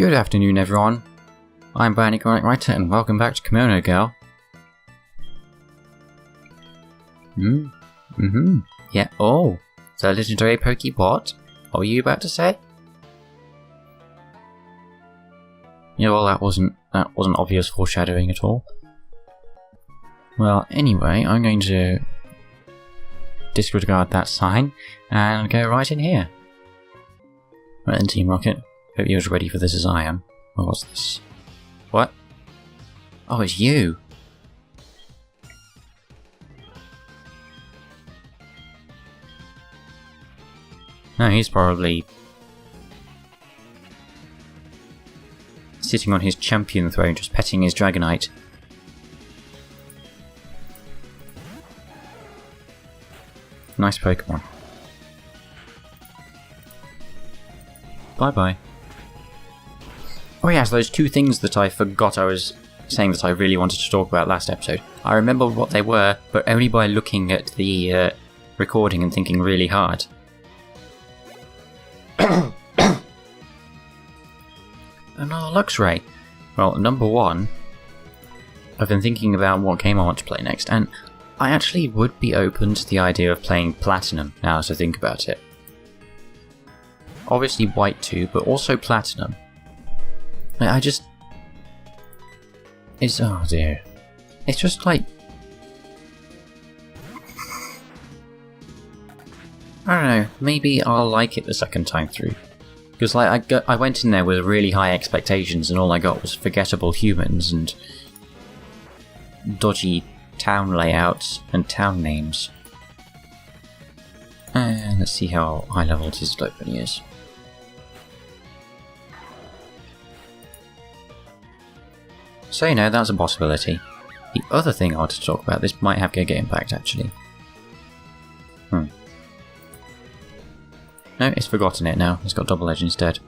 Good afternoon, everyone. I'm Bionic Writer, and welcome back to Kimono Girl. Yeah, oh, the legendary Pokebot. What were you about to say? Yeah, well, that wasn't obvious foreshadowing at all. Well, anyway, I'm going to disregard that sign and go right in here. Right then, Team Rocket. Hope you're as ready for this as I am. Oh, what's this? What? Oh, it's you! No, he's probably sitting on his champion throne, just petting his Dragonite. Nice Pokemon. Bye-bye. Oh yes, those two things that I forgot I was saying that I really wanted to talk about last episode. I remember what they were, but only by looking at the recording and thinking really hard. Another Luxray. Well, number one, I've been thinking about what game I want to play next, and I actually would be open to the idea of playing Platinum, now as I think about it. Obviously White too, but also Platinum. Oh dear. It's just like... I don't know, maybe I'll like it the second time through. Because I went in there with really high expectations and all I got was forgettable humans and dodgy town layouts and town names. And let's see how high leveled his opening is. So you know, that's a possibility. The other thing I want to talk about, this might have Giga Impact actually. No, it's forgotten it now. It's got Double Edge instead.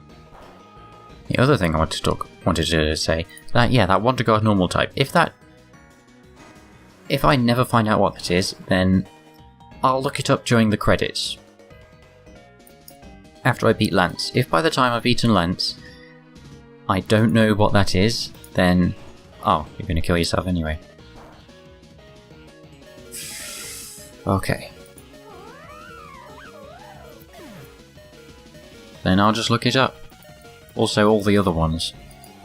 The other thing I wanted to say, that Wonder Guard normal type. If I never find out what that is, then I'll look it up during the credits. After I beat Lance. If by the time I've beaten Lance, I don't know what that is, then... Oh, you're gonna kill yourself anyway. Okay. Then I'll just look it up. Also all the other ones.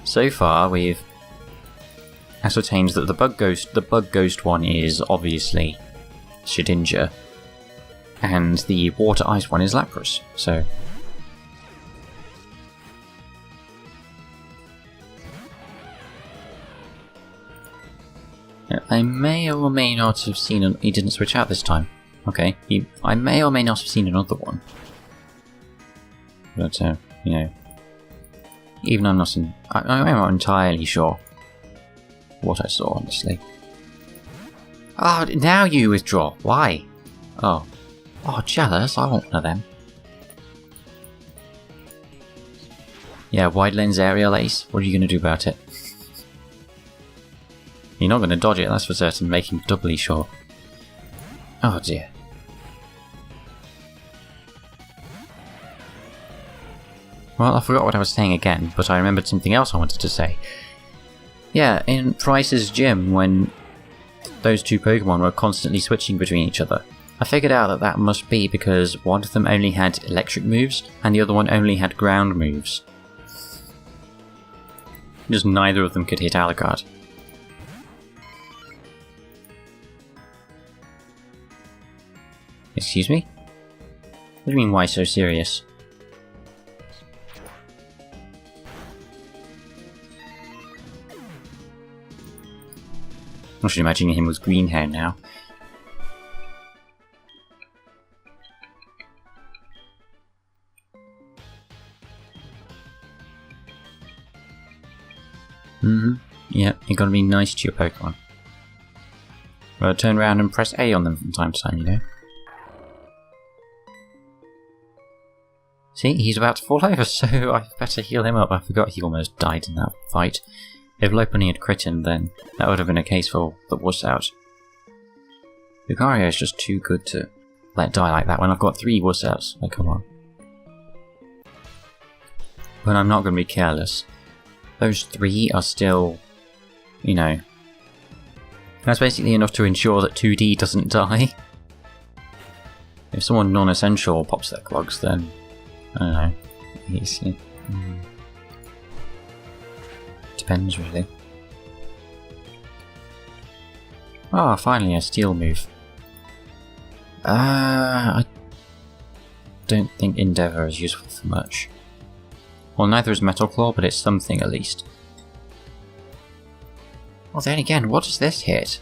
So far we've ascertained that the bug ghost one is obviously Shedinja, and the water ice one is Lapras, so... I may or may not have seen he didn't switch out this time. Okay, I may or may not have seen another one. But, you know, even I'm not entirely sure what I saw, honestly. Oh, now you withdraw. Why? Oh. Oh, jealous. I want one of them. Yeah, wide lens aerial ace. What are you going to do about it? You're not going to dodge it, that's for certain, making doubly sure. Oh dear. Well, I forgot what I was saying again, but I remembered something else I wanted to say. Yeah, in Price's gym, when those two Pokemon were constantly switching between each other, I figured out that must be because one of them only had electric moves, and the other one only had ground moves. Just neither of them could hit Alucard. Excuse me? What do you mean, why so serious? I should imagine him with green hair now. Yeah, you gotta be nice to your Pokemon. Well, turn around and press A on them from time to time, you know. See, he's about to fall over, so I better heal him up. I forgot he almost died in that fight. If Lopunny had crit him, then that would have been a case for the wuss out. Lucario is just too good to let die like that when I've got 3 wuss outs. Like, come on. But I'm not going to be careless. those 3 are still, you know, that's basically enough to ensure that 2D doesn't die. If someone non-essential pops their clogs, then I don't know. Depends, really. Ah, finally a steel move. I don't think Endeavour is useful for much. Well, neither is Metal Claw, but it's something at least. Well, then again, what does this hit?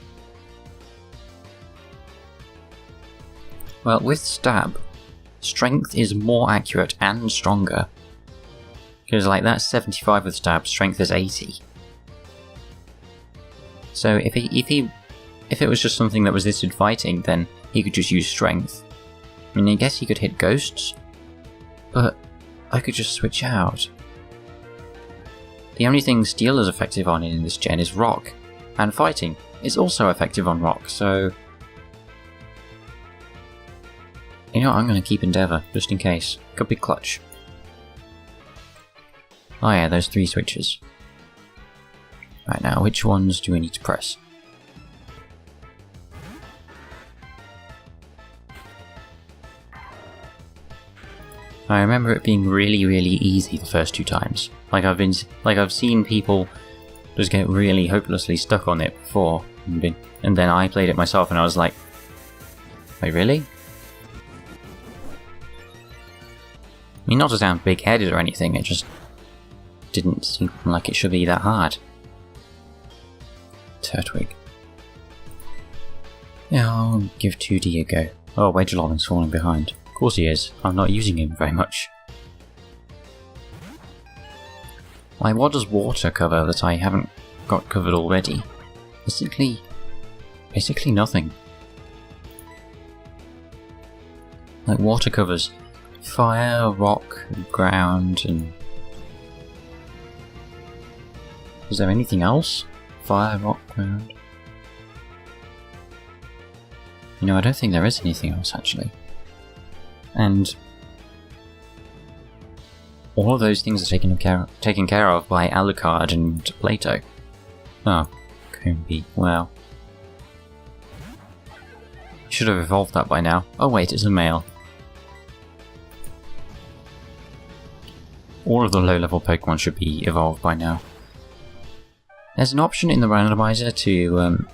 Well, with Stab, Strength is more accurate and stronger. Because, like, that's 75 with Stab, Strength is 80. So if it was just something that resisted fighting, then he could just use Strength. I mean, I guess he could hit ghosts, but I could just switch out. The only thing Steel is effective on in this gen is Rock, and Fighting is also effective on Rock, so... You know what, I'm going to keep Endeavour, just in case. Could be clutch. Oh yeah, those 3 switches. Right, now, which ones do we need to press? I remember it being really, really easy the first 2 times. I've seen people just get really hopelessly stuck on it before, and then I played it myself and I was like, wait, really? I mean, not to sound big-headed or anything, it just didn't seem like it should be that hard. Turtwig. Yeah, I'll give 2D a go. Oh, Wedgelobin's falling behind. Of course he is. I'm not using him very much. Like, what does water cover that I haven't got covered already? Basically nothing. Like, water covers fire, rock, ground, and... Is there anything else? Fire, rock, ground? You know, I don't think there is anything else, actually. And all of those things are taken care of by Alucard and Plato. Oh, Combee, well. Should have evolved that by now. Oh wait, it's a male. All of the low-level Pokemon should be evolved by now. There's an option in the randomizer to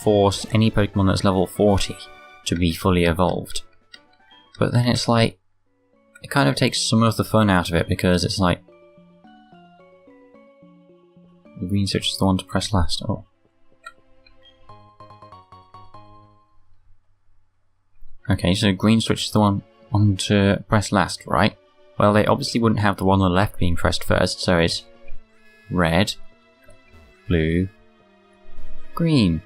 force any Pokemon that's level 40 to be fully evolved. But then it's like, it kind of takes some of the fun out of it, because it's like, the green switch is the one to press last. Oh. Okay, so green switch is the one to press last, right? Well, they obviously wouldn't have the one on the left being pressed first, so it's red, blue, green.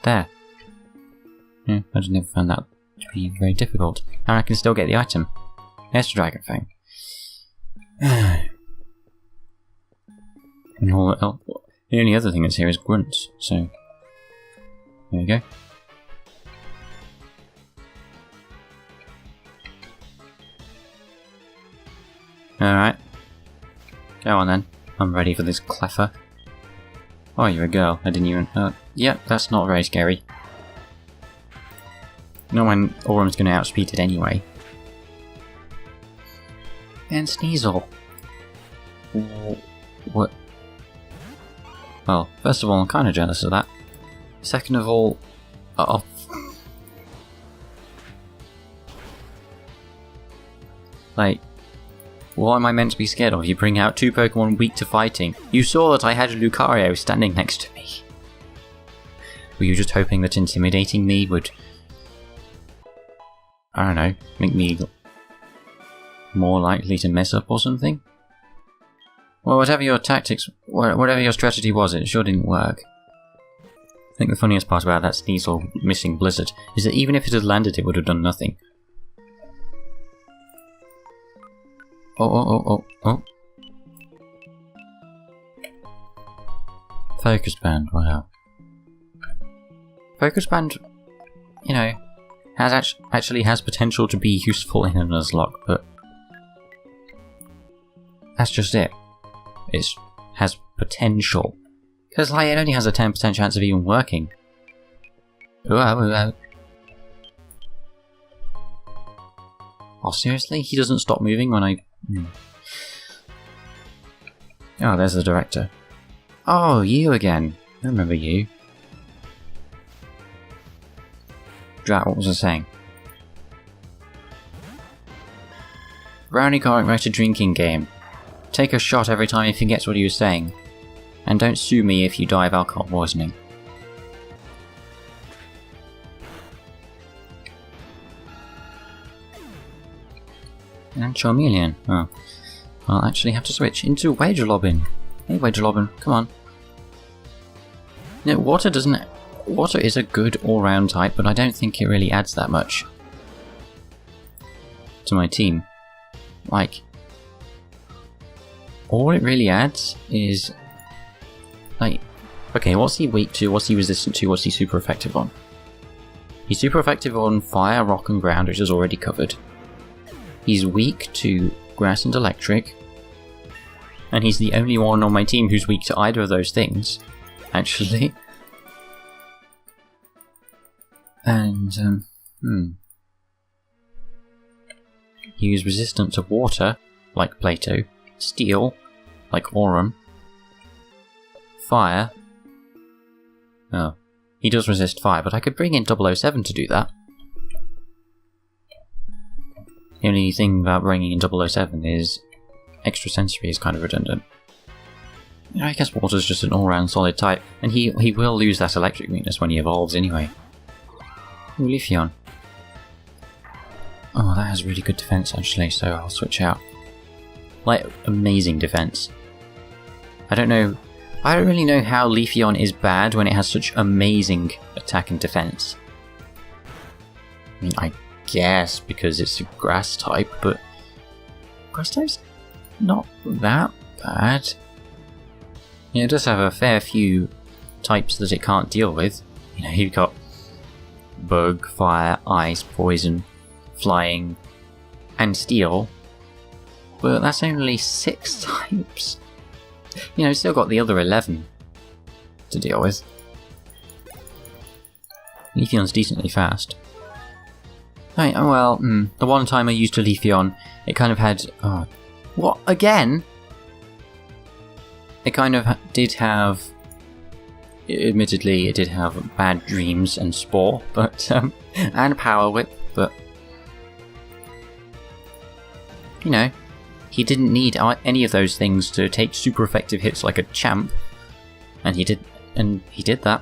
There. Yeah, I just never found that to be very difficult. And I can still get the item. There's the Dragon Fang. And all the only other thing that's here is grunts, so there you go. Alright. Go on then. I'm ready for this Cleffer. Oh, you're a girl. I didn't even... yeah, that's not very scary. No one Orum's going to outspeed it anyway. And Sneasel. What? Well, first of all, I'm kind of jealous of that. Second of all... Like... What am I meant to be scared of? You bring out 2 Pokemon weak to fighting. You saw that I had a Lucario standing next to me. Were you just hoping that intimidating me would... I don't know, make me more likely to mess up or something? Well, whatever your tactics, whatever your strategy was, it sure didn't work. I think the funniest part about that Sneasel missing Blizzard is that even if it had landed, it would have done nothing. Oh. Focus Band, wow. Focus Band, you know, actually has potential to be useful in a Nuzlocke, but that's just it. It has potential. Because like, it only has a 10% chance of even working. Oh, seriously? He doesn't stop moving when I... Oh, there's the director. Oh, you again. I remember you. Drat, what was I saying? Brownie can't write a drinking game. Take a shot every time he forgets what he was saying. And don't sue me if you die of alcohol poisoning. And Charmeleon. Oh. I'll actually have to switch into Wagerlobbin. Hey Wagerlobbin, come on. No, Water doesn't... Water is a good all-round type, but I don't think it really adds that much to my team. Like, all it really adds is, like, okay, what's he weak to, what's he resistant to, what's he super effective on? He's super effective on fire, rock and ground, which is already covered. He's weak to grass and electric, and he's the only one on my team who's weak to either of those things, actually. And, he is resistant to water, like Plato, steel, like Auron, fire. Oh, he does resist fire, but I could bring in 007 to do that. The only thing about bringing in 007 is extrasensory is kind of redundant. I guess water's just an all-round solid type, and he will lose that electric weakness when he evolves anyway. Ooh, Leafeon. Oh, that has really good defense actually, so I'll switch out. Like, amazing defense. I don't really know how Leafeon is bad when it has such amazing attack and defense. I mean, I guess because it's a grass type, but grass type's not that bad. You know, it does have a fair few types that it can't deal with. You know, you've got bug, fire, ice, poison, flying, and steel. But that's only 6 types. You know, still got the other 11 to deal with. Leafeon's decently fast. Right, oh well, the one time I used a Leafeon, it kind of had... Oh, what? Again? It kind of did have... Admittedly, it did have bad dreams and Spore, but, and Power Whip, but... You know, he didn't need any of those things to take super effective hits like a champ, and he did that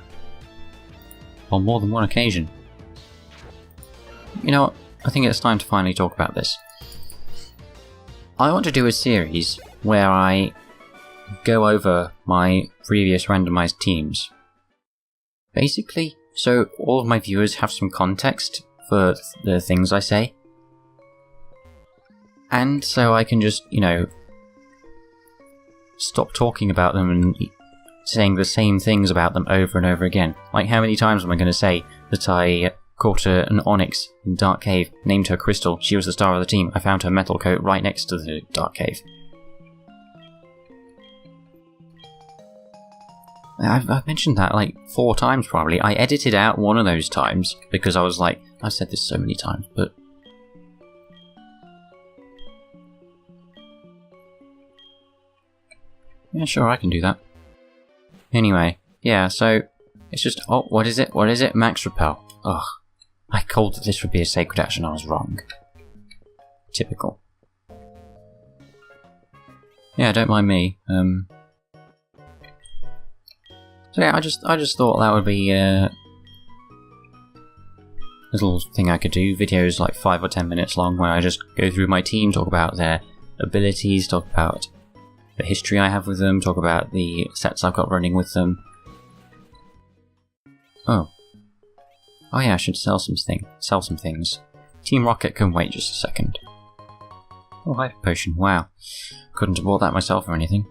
on more than one occasion. You know what? I think it's time to finally talk about this. I want to do a series where I go over my previous randomized teams. Basically, so all of my viewers have some context for the things I say. And so I can just, you know, stop talking about them and saying the same things about them over and over again. Like, how many times am I going to say that I caught an Onyx in Dark Cave, named her Crystal, she was the star of the team, I found her metal coat right next to the Dark Cave. I've mentioned that like 4 times probably. I edited out one of those times because I was like, I've said this so many times, but... Yeah, sure, I can do that. Anyway, yeah, so it's just... Oh, what is it? What is it? Max Repel. Ugh. I called that this would be a sacred action, I was wrong. Typical. Yeah, don't mind me. So yeah, I just thought that would be a little thing I could do. Videos like 5 or 10 minutes long where I just go through my team, talk about their abilities, talk about the history I have with them, talk about the sets I've got running with them. Oh yeah, I should sell some things. Team Rocket can wait just a second. Oh, Hyper Potion, wow. Couldn't have bought that myself or anything.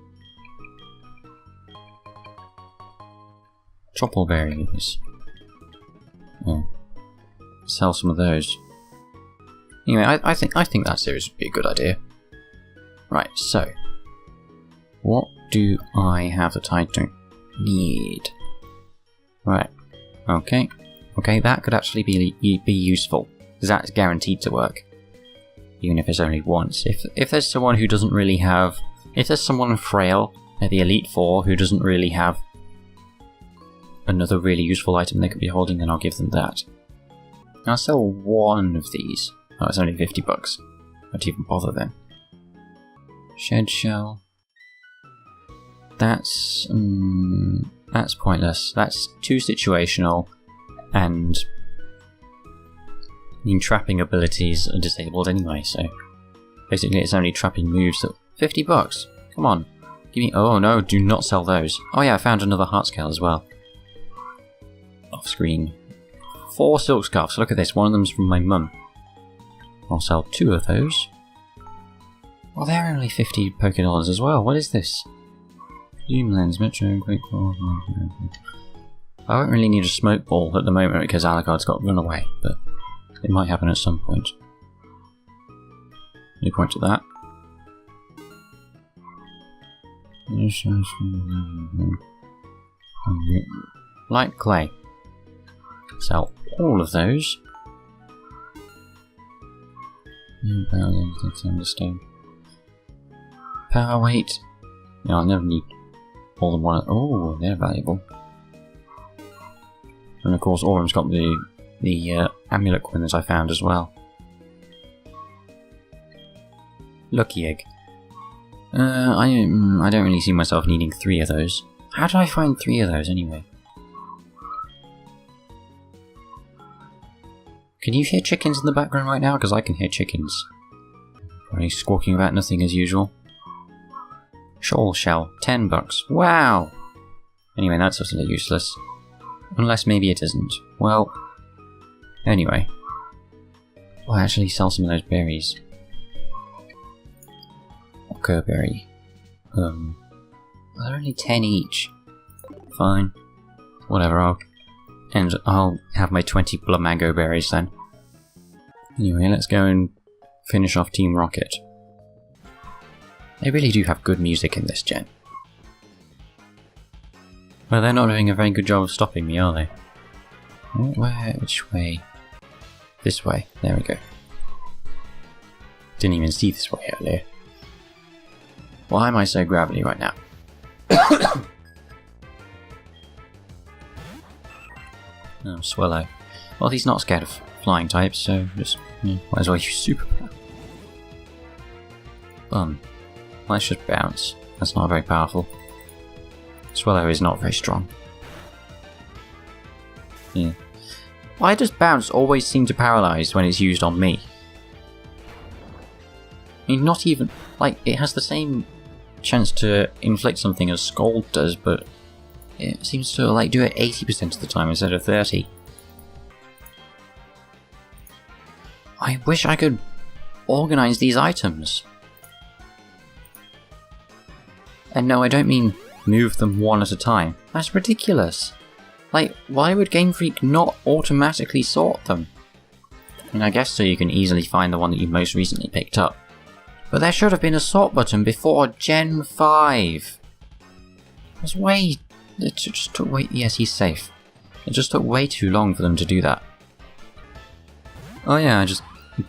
Troppleberries. Oh. sell some of those. Anyway, I think that series would be a good idea. Right, so what do I have that I don't need? Right, okay, that could actually be useful, because that's guaranteed to work, even if it's only once. If there's someone who doesn't really have, if there's someone frail at the Elite Four who doesn't really have another really useful item they could be holding, then I'll give them that. I'll sell one of these. Oh, it's only $50. I don't even bother then. Shed shell. That's pointless. That's too situational, and trapping abilities are disabled anyway. So basically, it's only trapping moves. That $50. Come on, give me. Oh no, do not sell those. Oh yeah, I found another heart scale as well. Off screen. 4 silk scarves. Look at this. One of them's from my mum. I'll sell 2 of those. Well, they're only $50 Pokédollars as well. What is this? Zoom lens, Metro, quick ball. I don't really need a smoke ball at the moment because Alucard's got run away, but it might happen at some point. No point to that. Light clay. Sell all of those. Stone. Power weight. No, I'll never need more than one. Oh, they're valuable. And of course, Autumn's got the amulet coins I found as well. Lucky egg. I don't really see myself needing 3 of those. How did I find 3 of those anyway? Can you hear chickens in the background right now? Because I can hear chickens. Probably squawking about nothing as usual. Shoal shell, $10. Wow! Anyway, that's utterly useless. Unless maybe it isn't. Well, anyway. I'll actually sell some of those berries. Ocker berry. Well, they're only 10 each. Fine. Whatever, I'll have my 20 blood mango berries then. Anyway, let's go and finish off Team Rocket. They really do have good music in this gen. Well, they're not doing a very good job of stopping me, are they? Where? Which way? This way. There we go. Didn't even see this way earlier. Why am I so gravelly right now? Oh, Swallow. Well, he's not scared of flying types, so just might as well use superpower. Let's just bounce. That's not very powerful. Swallow is not very strong. Yeah. Why does bounce always seem to paralyze when it's used on me? I mean, not even... like, it has the same chance to inflict something as Scald does, but it seems to like do it 80% of the time instead of 30%. I wish I could organize these items. And no, I don't mean move them one at a time. That's ridiculous. Like, why would Game Freak not automatically sort them? I mean, I guess so you can easily find the one that you most recently picked up. But there should have been a sort button before Gen 5. It just took way... yes, he's safe. It just took way too long for them to do that. Oh yeah, I just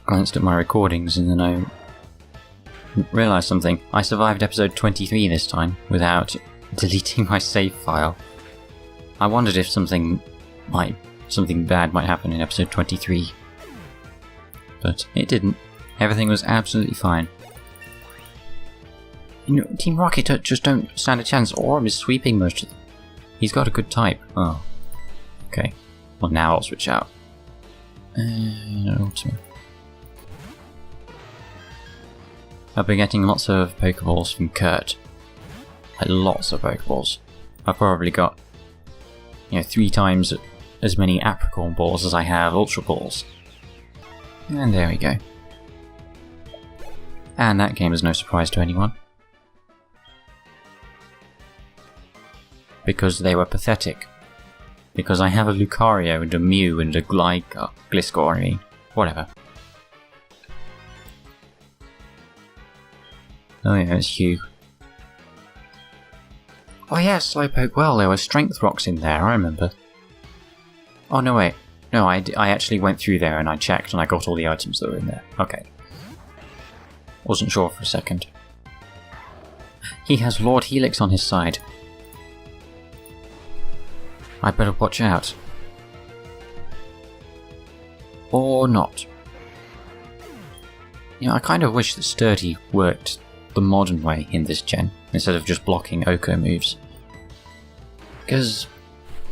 glanced at my recordings and then I realised something. I survived episode 23 this time without deleting my save file. I wondered if something bad might happen in episode 23. But it didn't. Everything was absolutely fine. You know, Team Rocket just don't stand a chance. Orm is sweeping most of them. He's got a good type. Oh. Okay. Well, now I'll switch out. Ultimate. I've been getting lots of Pokeballs from Kurt. Like, lots of Pokeballs. I've probably got, 3 times as many Apricorn Balls as I have Ultra Balls. And there we go. And that came as no surprise to anyone. Because they were pathetic. because I have a Lucario and a Mew and a Gliscor, I mean, whatever. Oh yeah, it's Hugh. Oh yeah, Slowpoke, well, there were strength rocks in there, I remember. Oh no, wait. No, I actually went through there and I checked and I got all the items that were in there. Okay. Wasn't sure for a second. He has Lord Helix on his side. I better watch out. Or not. You know, I kind of wish that Sturdy worked the modern way in this gen, instead of just blocking Oko moves. Because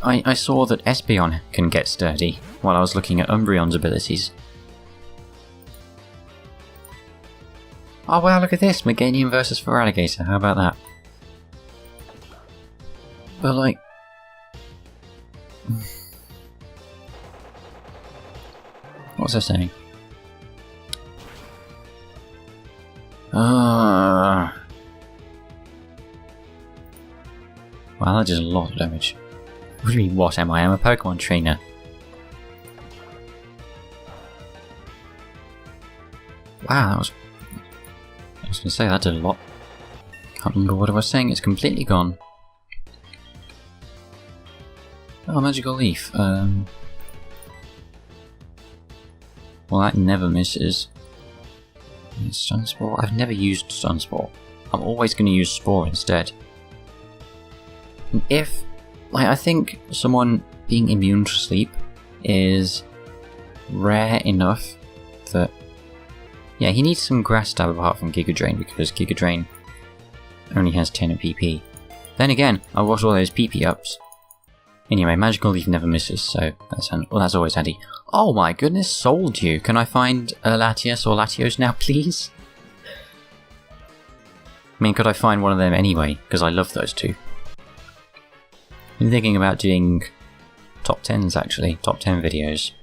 I saw that Espeon can get Sturdy while I was looking at Umbreon's abilities. Oh wow, look at this! Meganium versus Feraligatr, how about that? But like... what was I saying? Wow, that does a lot of damage. What do you mean, what am I? I'm a Pokemon trainer. Wow, that was... I was going to say, that did a lot. Can't remember what I was saying, it's completely gone. Oh, Magical Leaf. Well, that never misses. Sunspore? I've never used Sunspore. I'm always going to use Spore instead. If... like, I think someone being immune to sleep is rare enough that... yeah, he needs some Grass Stab apart from Giga Drain, because Giga Drain only has 10 PP. Then again, I've got all those PP ups. Anyway, Magical Leaf never misses, so that's always handy. Oh my goodness, sold you! Can I find a Latias or Latios now, please? I mean, could I find one of them anyway? Because I love those two. Been thinking about doing top 10s actually, top 10 videos.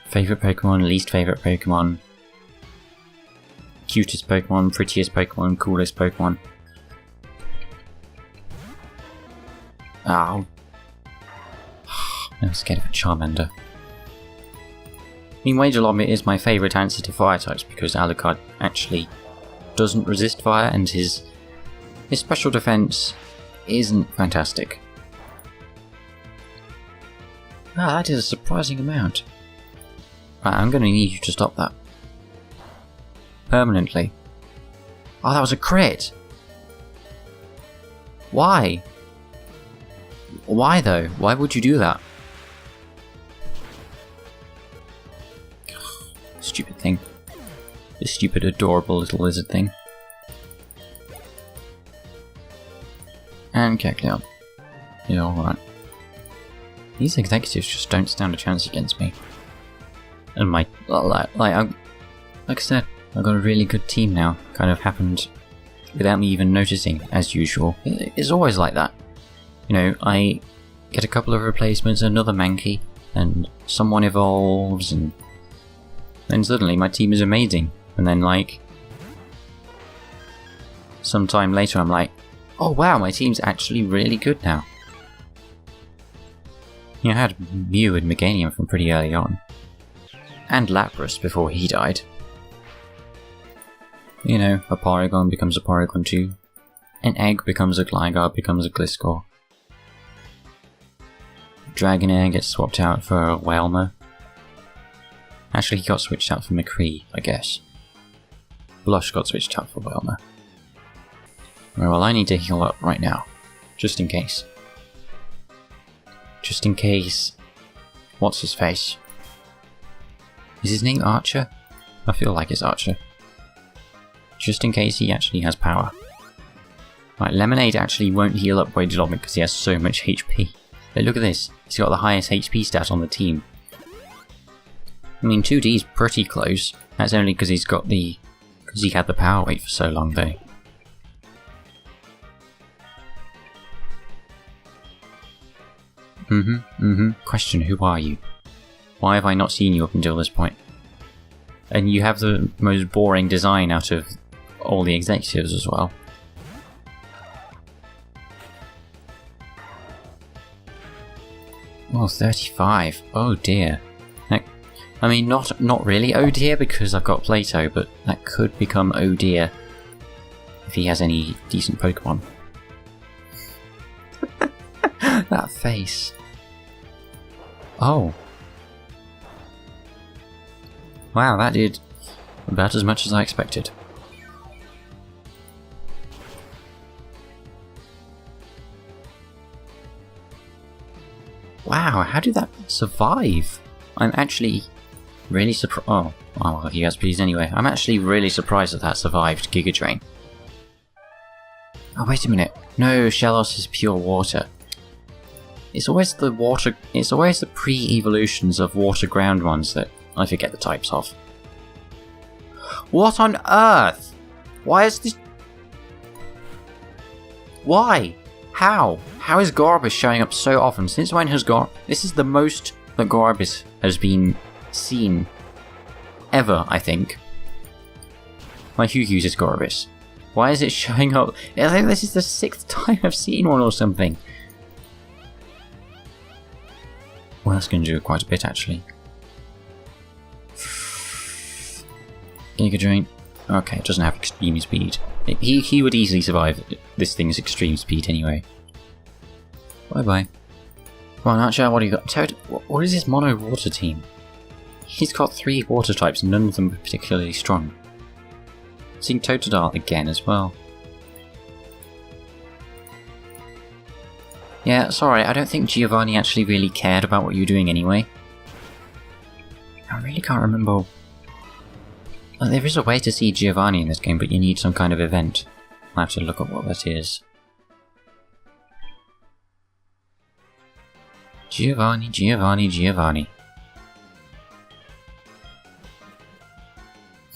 Favourite Pokemon, least favourite Pokemon, cutest Pokemon, prettiest Pokemon, coolest Pokemon. Oh. I'm scared of a Charmander. I mean, Wagelomit is my favourite answer to fire types because Alucard actually doesn't resist fire and his special defense isn't fantastic. Ah, that is a surprising amount. Right, I'm going to need you to stop that. Permanently. Oh, that was a crit! Why? Why though? Why would you do that? Stupid thing. This stupid, adorable little lizard thing. And Kecleon. Yeah, alright. These executives just don't stand a chance against me. And my... like I said, I've got a really good team now. Kind of happened without me even noticing, as usual. It's always like that. You know, I get a couple of replacements, another Mankey, and someone evolves, and then suddenly my team is amazing. And then, like, sometime later I'm like, oh wow, my team's actually really good now. You know, I had Mew and Meganium from pretty early on. And Lapras before he died. You know, a Porygon becomes a Porygon 2. An Egg becomes a Gligar, becomes a Gliscor. Dragonair gets swapped out for a Wailmer. Actually, he got switched out for McCree, I guess. Blush got switched out for Wailmer. Well, I need to heal up right now. Just in case. Just in case... what's his face? Is his name Archer? I feel like it's Archer. Just in case he actually has power. Right, Lemonade actually won't heal up Wagelomit because he has so much HP. But look at this, he's got the highest HP stat on the team. I mean, 2D's pretty close. That's only because he had the power weight for so long though. Question, who are you? Why have I not seen you up until this point? And you have the most boring design out of all the executives as well. Oh, 35. Oh dear. I mean, not really oh dear because I've got Plato, but that could become oh dear if he has any decent Pokemon. That face. Oh. Wow, that did about as much as I expected. Wow, how did that survive? I'm actually really surprised. Oh, well, he has P's anyway. I'm actually really surprised that that survived Giga Drain. Oh, wait a minute. No, Shellos is pure water. It's always the water. It's always the pre-evolutions of water ground ones that I forget the types of. What on earth? Why is this? Why? How? How is Gorbis showing up so often? Since when has This is the most that Gorbis has been seen ever, I think. Who uses Gorbis? Why is it showing up? I think this is the 6th time I've seen one or something. Well, that's going to do quite a bit, actually. Giga Drain. Okay, it doesn't have extreme speed. He would easily survive this thing's extreme speed anyway. Bye-bye. Well, not sure what he got. Toad, what is his mono water team? He's got 3 water types, none of them are particularly strong. Seeing Totodile again as well. Yeah, sorry, I don't think Giovanni actually really cared about what you were doing anyway. I really can't remember. Well, there is a way to see Giovanni in this game, but you need some kind of event. I'll have to look at what that is. Giovanni, Giovanni, Giovanni.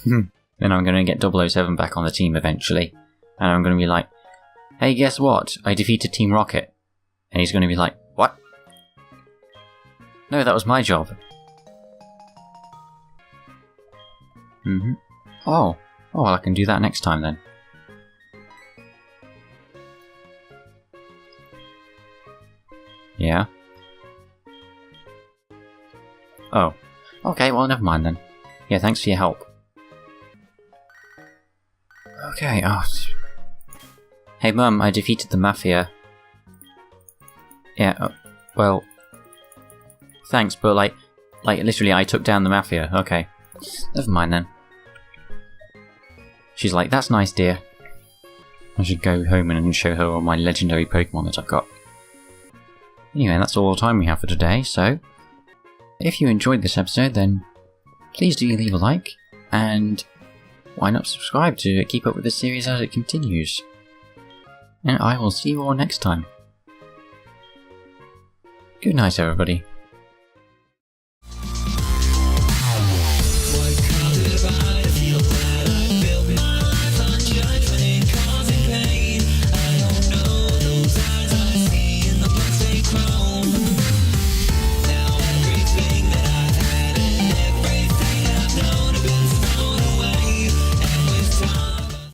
Then I'm going to get 007 back on the team eventually. And I'm going to be like, hey, guess what? I defeated Team Rocket. And he's going to be like, what? No, that was my job. Oh, well, I can do that next time then. Yeah. Oh. Okay, well, never mind then. Yeah, thanks for your help. Okay, oh. Hey Mum, I defeated the Mafia. Yeah, well... Thanks, but like literally I took down the Mafia. Okay. Never mind then. She's like, that's nice, dear. I should go home and show her all my legendary Pokemon that I've got. Anyway, that's all the time we have for today, so... If you enjoyed this episode, then please do leave a like, and why not subscribe to keep up with the series as it continues. And I will see you all next time. Good night, everybody.